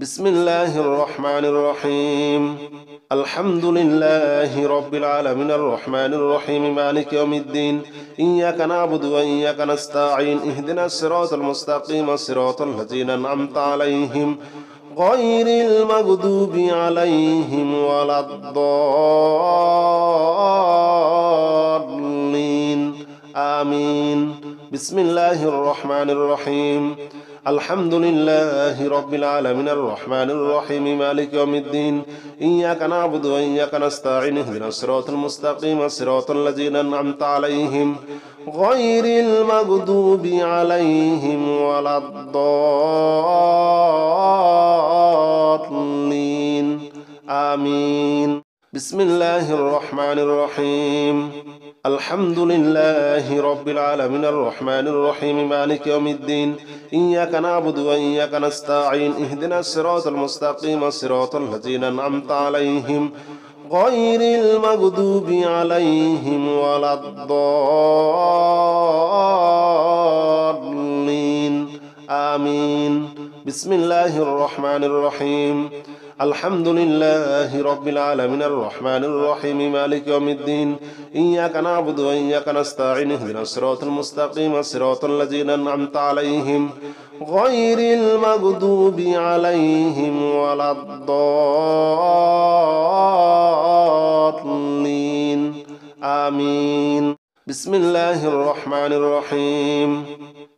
بسم الله الرحمن الرحيم الحمد لله رب العالمين الرحمن الرحيم مالك يوم الدين إياك نعبد وإياك نستعين اهدنا الصراط المستقيم صراط الذين أنعمت عليهم غير المغضوب عليهم ولا الضالين آمين بسم الله الرحمن الرحيم الحمد لله رب العالمين الرحمن الرحيم مالك يوم الدين إياك نعبد وإياك نستعين اهدنا الصراط المستقيم صراط الذين أنعمت عليهم غير المغضوب عليهم ولا الضالين آمين بسم الله الرحمن الرحيم الحمد لله رب العالمين الرحمن الرحيم مالك يوم الدين إياك نعبد وإياك نستعين اهدنا الصراط المستقيم صراط الذين أنعمت عليهم غير المغضوب عليهم ولا الضالين آمين بسم الله الرحمن الرحيم الحمد لله رب العالمين الرحمن الرحيم مالك يوم الدين إياك نعبد وإياك نستعين اهدنا الصراط المستقيم صراط الذين أنعمت عليهم غير المغضوب عليهم ولا الضالين آمين بسم الله الرحمن الرحيم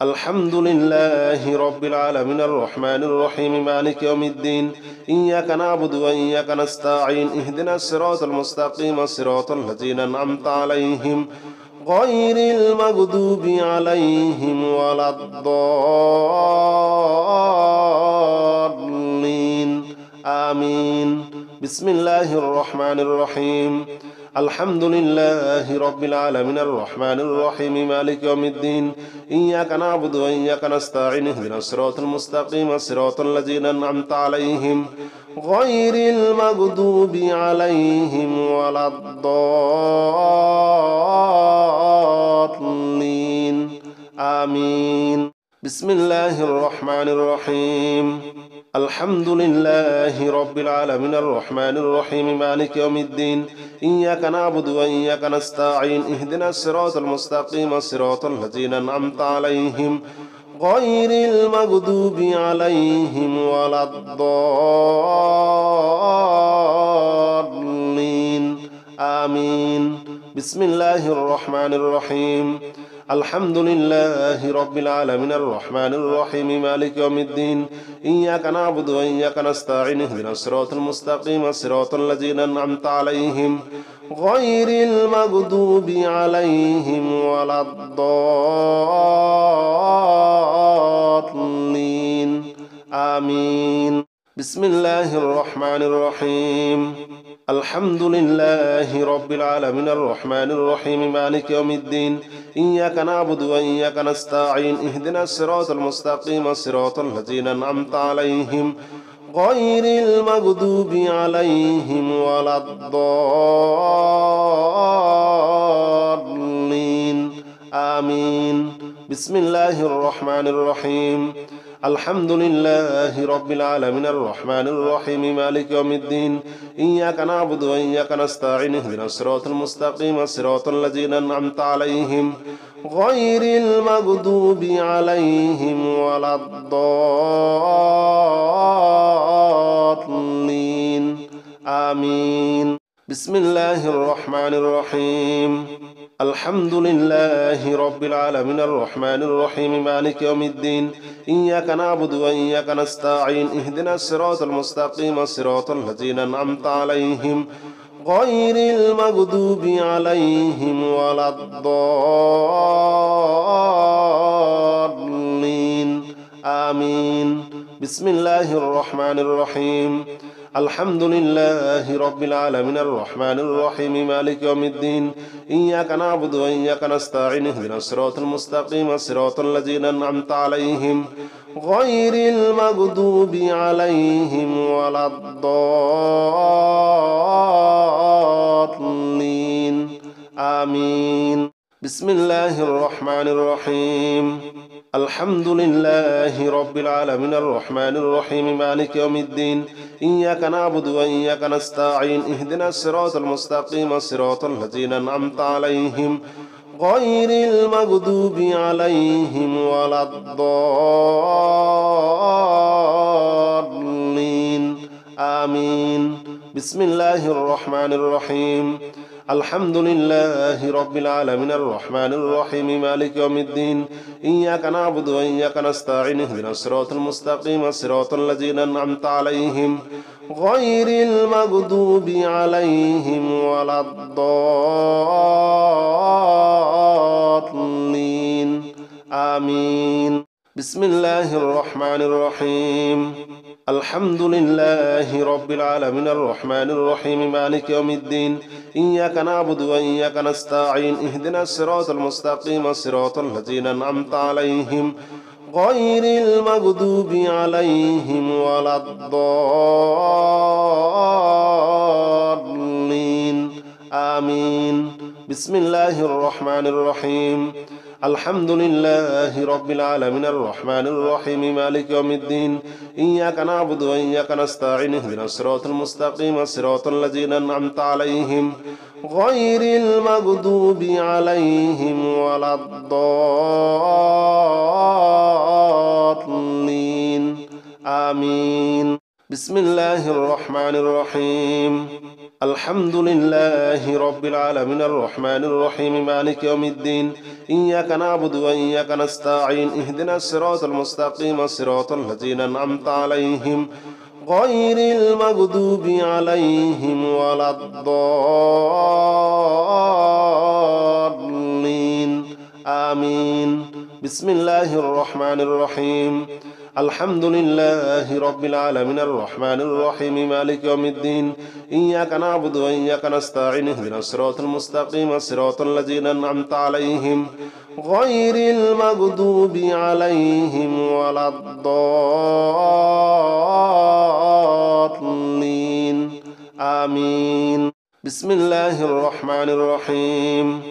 الحمد لله رب العالمين الرحمن الرحيم مالك يوم الدين إياك نعبد وإياك نستعين اهدنا الصراط المستقيم صراط الذين أنعمت عليهم غير المغضوب عليهم ولا الضالين آمين بسم الله الرحمن الرحيم الحمد لله رب العالمين الرحمن الرحيم مالك يوم الدين إياك نعبد وإياك نستعين اهدنا الصراط المستقيم صراط الذين أنعمت عليهم غير المغضوب عليهم ولا الضالين آمين بسم الله الرحمن الرحيم الحمد لله رب العالمين الرحمن الرحيم مالك يوم الدين إياك نعبد وإياك نستعين اهدنا الصراط المستقيم صراط الذين أنعمت عليهم غير المغضوب عليهم ولا الضالين آمين بسم الله الرحمن الرحيم الحمد لله رب العالمين الرحمن الرحيم مالك يوم الدين إياك نعبد وإياك نستعين اهدنا الصراط المستقيم صراط الذين أنعمت عليهم غير المغضوب عليهم ولا الضالين آمين بسم الله الرحمن الرحيم الحمد لله رب العالمين الرحمن الرحيم مالك يوم الدين إياك نعبد وإياك نستعين اهدنا الصراط المستقيم صراط الذين أنعمت عليهم غير المغضوب عليهم ولا الضالين آمين بسم الله الرحمن الرحيم الحمد لله رب العالمين الرحمن الرحيم مالك يوم الدين إياك نعبد وإياك نستعين اهدنا الصراط المستقيم صراط الذين أنعمت عليهم غير المغضوب عليهم ولا الضالين آمين بسم الله الرحمن الرحيم الحمد لله رب العالمين الرحمن الرحيم مالك يوم الدين إياك نعبد وإياك نستعين اهدنا الصراط المستقيم صراط الذين أنعمت عليهم غير المغضوب عليهم ولا الضالين آمين بسم الله الرحمن الرحيم الحمد لله رب العالمين الرحمن الرحيم مالك يوم الدين إياك نعبد وإياك نستعين اهدنا الصراط المستقيم صراط الذين أنعمت عليهم غير المغضوب عليهم ولا الضالين آمين بسم الله الرحمن الرحيم الحمد لله رب العالمين الرحمن الرحيم مالك يوم الدين إياك نعبد وإياك نستعين اهدنا الصراط المستقيم صراط الذين أنعمت عليهم غير المغضوب عليهم ولا الضالين آمين بسم الله الرحمن الرحيم الحمد لله رب العالمين الرحمن الرحيم مالك يوم الدين إياك نعبد وإياك نستعين اهدنا الصراط المستقيم صراط الذين أنعمت عليهم غير المغضوب عليهم ولا الضالين آمين بسم الله الرحمن الرحيم الحمد لله رب العالمين الرحمن الرحيم مالك يوم الدين إياك نعبد وإياك نستعين اهدنا الصراط المستقيم صراط الذين أنعمت عليهم غير المغضوب عليهم ولا الضالين آمين بسم الله الرحمن الرحيم الحمد لله رب العالمين الرحمن الرحيم مالك يوم الدين إياك نعبد وإياك نستعين اهدنا الصراط المستقيم صراط الذين أنعمت عليهم غير المغضوب عليهم ولا الضالين آمين بسم الله الرحمن الرحيم الحمد لله رب العالمين الرحمن الرحيم مالك يوم الدين إياك نعبد وإياك نستعين اهدنا الصراط المستقيم صراط الذين أنعمت عليهم غير المغضوب عليهم ولا الضالين آمين بسم الله الرحمن الرحيم الحمد لله رب العالمين الرحمن الرحيم مالك يوم الدين إياك نعبد وإياك نستعين اهدنا الصراط المستقيم صراط الذين أنعمت عليهم غير المغضوب عليهم ولا الضالين آمين بسم الله الرحمن الرحيم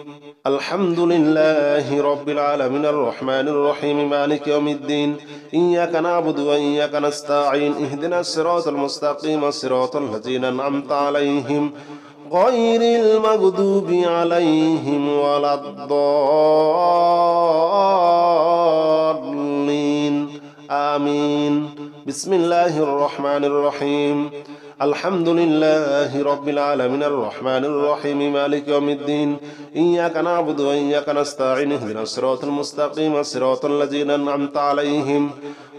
الحمد لله رب العالمين الرحمن الرحيم مالك يوم الدين إياك نعبد وإياك نستعين اهدنا الصراط المستقيم صراط الذين أنعمت عليهم غير المغضوب عليهم ولا الضالين آمين بسم الله الرحمن الرحيم الحمد لله رب العالمين الرحمن الرحيم مالك يوم الدين إياك نعبد وإياك نستعين اهدنا الصراط المستقيم صراط الذين أنعمت عليهم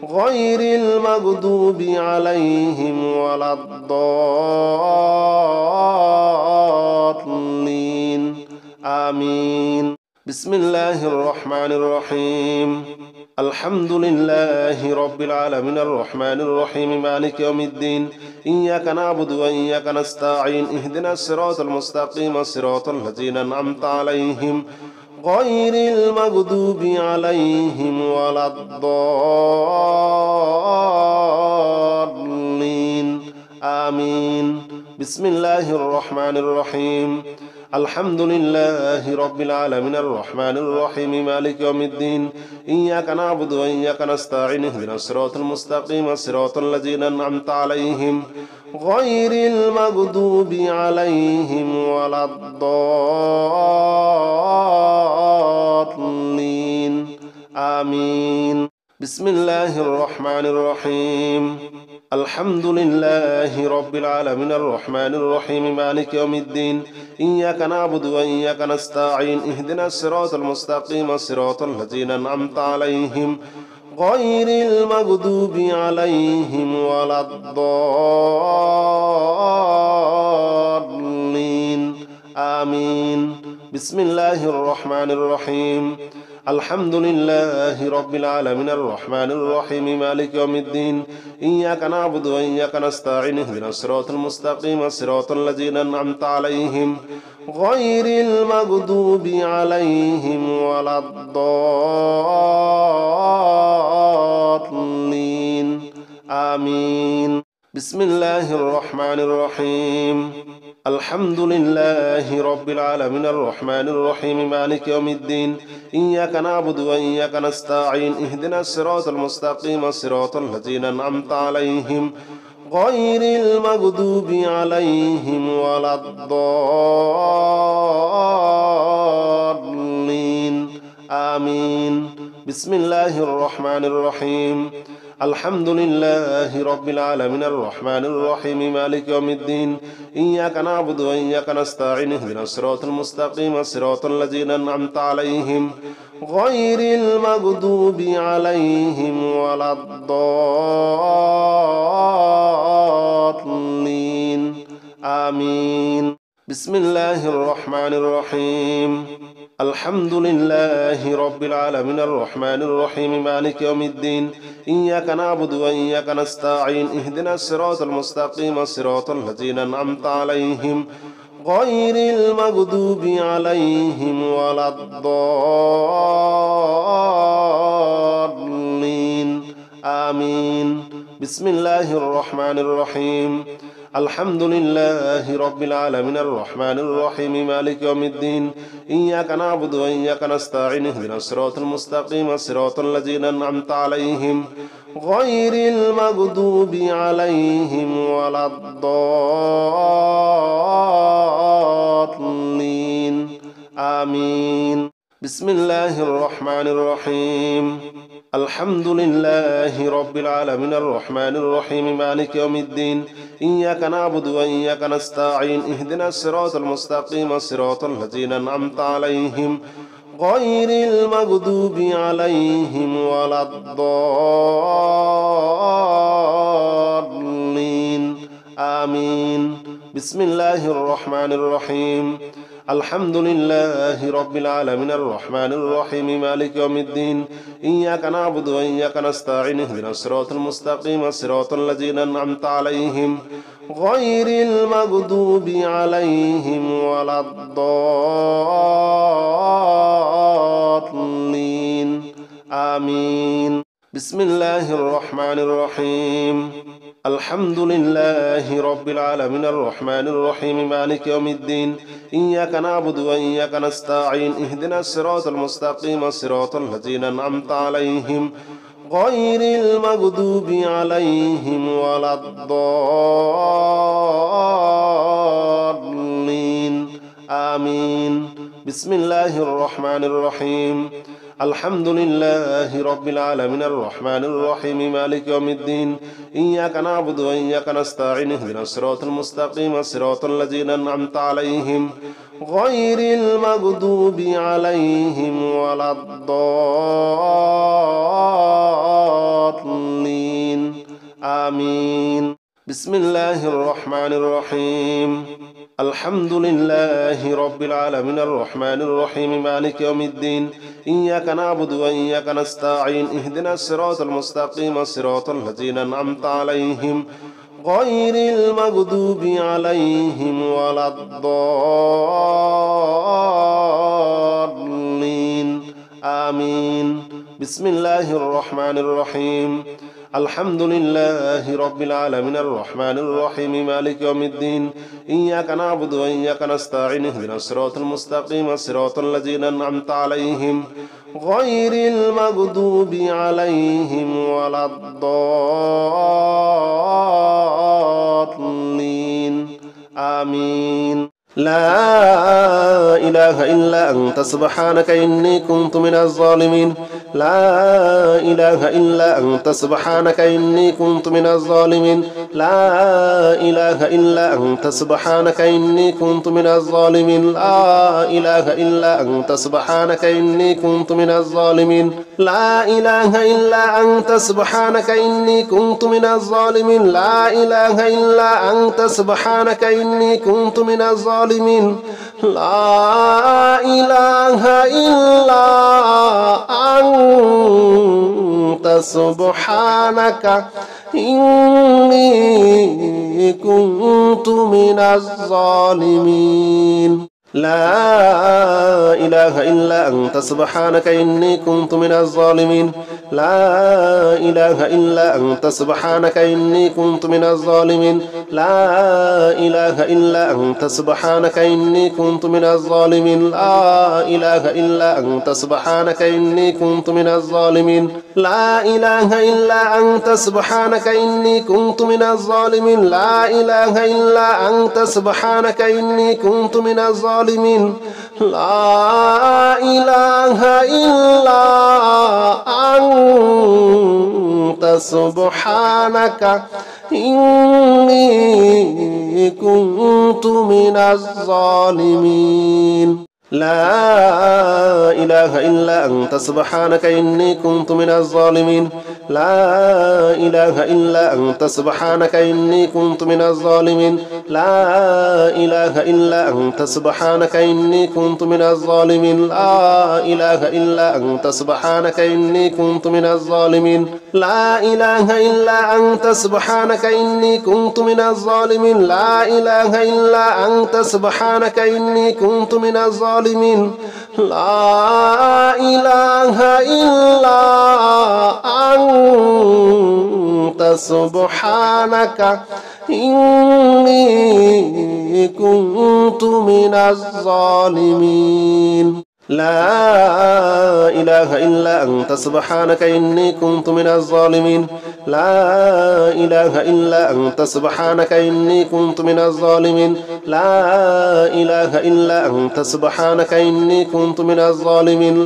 غير المغضوب عليهم ولا الضالين آمين بسم الله الرحمن الرحيم الحمد لله رب العالمين الرحمن الرحيم مالك يوم الدين إياك نعبد وإياك نستعين اهدنا الصراط المستقيم صراط الذين أنعمت عليهم غير المغضوب عليهم ولا الضالين آمين بسم الله الرحمن الرحيم الحمد لله رب العالمين الرحمن الرحيم مالك يوم الدين إياك نعبد وإياك نستعين اهدنا الصراط المستقيم صراط الذين أنعمت عليهم غير المغضوب عليهم ولا الضالين آمين بسم الله الرحمن الرحيم الحمد لله رب العالمين الرحمن الرحيم مالك يوم الدين إياك نعبد وإياك نستعين اهدنا الصراط المستقيم صراط الذين أنعمت عليهم غير المغضوب عليهم ولا الضالين آمين بسم الله الرحمن الرحيم الحمد لله رب العالمين الرحمن الرحيم مالك يوم الدين إياك نعبد وإياك نستعين اهدنا الصراط المستقيم صراط الذين أنعمت عليهم غير المغضوب عليهم ولا الضالين آمين بسم الله الرحمن الرحيم الحمد لله رب العالمين الرحمن الرحيم مالك يوم الدين إياك نعبد وإياك نستعين اهدنا الصراط المستقيم صراط الذين أنعمت عليهم غير المغضوب عليهم ولا الضالين آمين بسم الله الرحمن الرحيم الحمد لله رب العالمين الرحمن الرحيم مالك يوم الدين إياك نعبد وإياك نستعين اهدنا الصراط المستقيم صراط الذين أنعمت عليهم غير المغضوب عليهم ولا الضالين آمين بسم الله الرحمن الرحيم الحمد لله رب العالمين الرحمن الرحيم مالك يوم الدين إياك نعبد وإياك نستعين اهدنا الصراط المستقيم صراط الذين أنعمت عليهم غير المغضوب عليهم ولا الضالين آمين بسم الله الرحمن الرحيم الحمد لله رب العالمين الرحمن الرحيم مالك يوم الدين إياك نعبد وإياك نستعين اهدنا الصراط المستقيم صراط الذين أنعمت عليهم غير المغضوب عليهم ولا الضالين آمين بسم الله الرحمن الرحيم الحمد لله رب العالمين الرحمن الرحيم مالك يوم الدين إياك نعبد وإياك نستعين اهدنا الصراط المستقيم صراط الذين أنعمت عليهم غير المغضوب عليهم ولا الضالين آمين بسم الله الرحمن الرحيم الحمد لله رب العالمين الرحمن الرحيم مالك يوم الدين إياك نعبد وإياك نستعين اهدنا الصراط المستقيم صراط الذين أنعمت عليهم غير المغضوب عليهم ولا الضالين آمين بسم الله الرحمن الرحيم الحمد لله رب العالمين الرحمن الرحيم مالك يوم الدين إياك نعبد وإياك نستعين اهدنا الصراط المستقيم صراط الذين أنعمت عليهم غير المغضوب عليهم ولا الضالين آمين بسم الله الرحمن الرحيم الحمد لله رب العالمين الرحمن الرحيم مالك يوم الدين إياك نعبد وإياك نستعين اهدنا الصراط المستقيم صراط الذين أنعمت عليهم غير المغضوب عليهم ولا الضالين آمين بسم الله الرحمن الرحيم الحمد لله رب العالمين الرحمن الرحيم مالك يوم الدين إياك نعبد وإياك نستعين اهدنا الصراط المستقيم صراط الذين أنعمت عليهم غير المغضوب عليهم ولا الضالين آمين بسم الله الرحمن الرحيم الحمد لله رب العالمين الرحمن الرحيم مالك يوم الدين إياك نعبد وإياك نستعين اهدنا الصراط المستقيم صراط الذين أنعمت عليهم غير المغضوب عليهم ولا الضالين آمين لا إله إلا أنت سبحانك إني كنت من الظالمين لا إله إلا أنت سبحانك إني كنت من الظالمين لا إله إلا أنت سبحانك إني كنت من الظالمين لا إله إلا أنت سبحانك إني كنت من الظالمين لا إله إلا أنت سبحانك إني كنت من الظالمين لا إله إلا أنت سبحانك إني كنت من الظالمين لا إله إلا أنت سبحانك إني كنت من الظالمين لا إله إلا أنت سبحانك إني كنت من الظالمين لا إله إلا أنت سبحانك إني كنت من الظالمين لا إله إلا أنت سبحانك إني كنت من الظالمين لا إله إلا أنت سبحانك إني كنت من الظالمين لا إله إلا أنت سبحانك إني كنت من الظالمين لا إله إلا أنت سبحانك إني كنت من الظالمين لا إله إلا أنت سبحانك إني كنت من الظالمين لا إله إلا أنت سبحانك إني كنت من الظالمين لا إله إلا أنت سبحانك إني كنت من الظالمين لا إله إلا أنت سبحانك إني كنت من الظالمين لا إله إلا أنت سبحانك إني كنت من الظالمين لا إله إلا أنت سبحانك إني كنت من الظالمين لا إله إلا أنت سبحانك إني كنت من الظالمين لا إله إلا أنت سبحانك إني كنت من الظالمين لا إله إلا أنت سبحانك إني كنت من الظالمين لا إله إلا أنت سبحانك إني كنت من الظالمين لا إله إلا أنت سبحانك إني كنت من الظالمين لا إله إلا أنت سبحانك إني كنت من الظالمين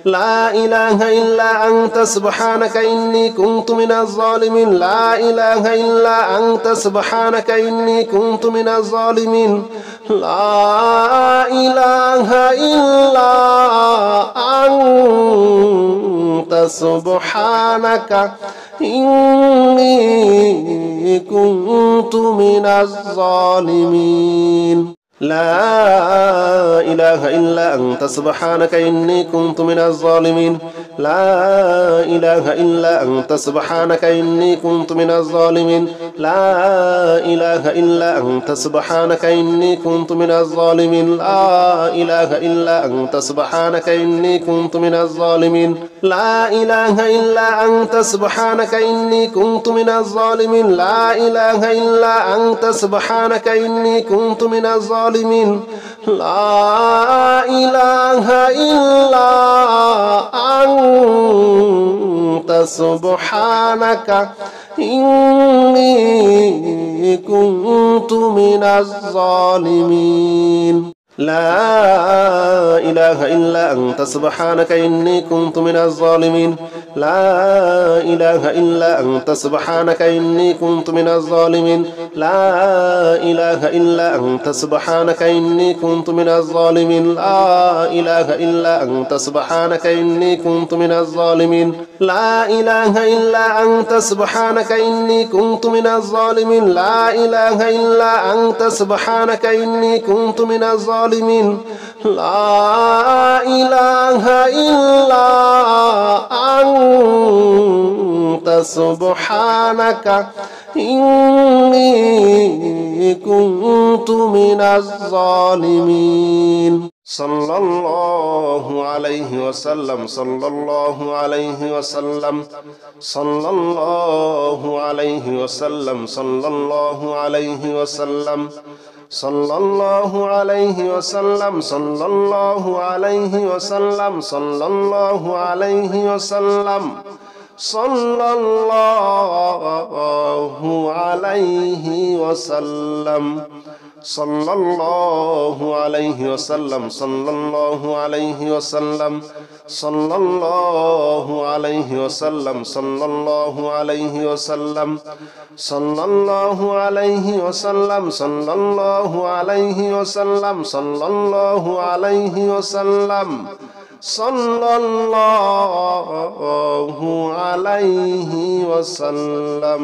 لا إله إلا أنت سبحانك إني كنت من الظالمين لا إله إلا أنت سبحانك إني كنت من الظالمين لا إله إلا أنت سبحانك إني كنت من الظالمين لا إله إلا أنت سبحانك إني كنت من الظالمين لا إله إلا أنت سبحانك إني كنت من الظالمين لا إله إلا أنت سبحانك إني كنت من الظالمين لا إله إلا أنت سبحانك إني كنت من الظالمين لا إله إلا أنت سبحانك إني كنت من الظالمين لا إله إلا أنت سبحانك إني كنت من الظالمين لا إله إلا أنت سبحانك إني كنت من الظالمين لا إله إلا أنت سبحانك إني كنت من الظالمين لا إله إلا أنت سبحانك إني كنت من الظالمين لا إله إلا أنت سبحانك إني كنت من الظالمين لا إله إلا أنت سبحانك إني كنت من الظالمين لا إله إلا أنت سبحانك إني كنت من الظالمين لا إله إلا أنت سبحانك إني كنت من الظالمين لا إله إلا أنت سبحانك إني كنت من الظالمين صلى الله عليه وسلم صلى الله عليه وسلم صلى الله عليه وسلم صلى الله عليه وسلم صلى الله عليه وسلم صلى الله عليه وسلم صلى الله عليه وسلم صلى الله عليه وسلم صلى الله عليه وسلم صلى الله عليه وسلم صلى الله عليه وسلم صلى الله عليه وسلم صلى الله عليه وسلم صلى الله عليه وسلم صلى الله عليه وسلم صلى الله عليه وسلم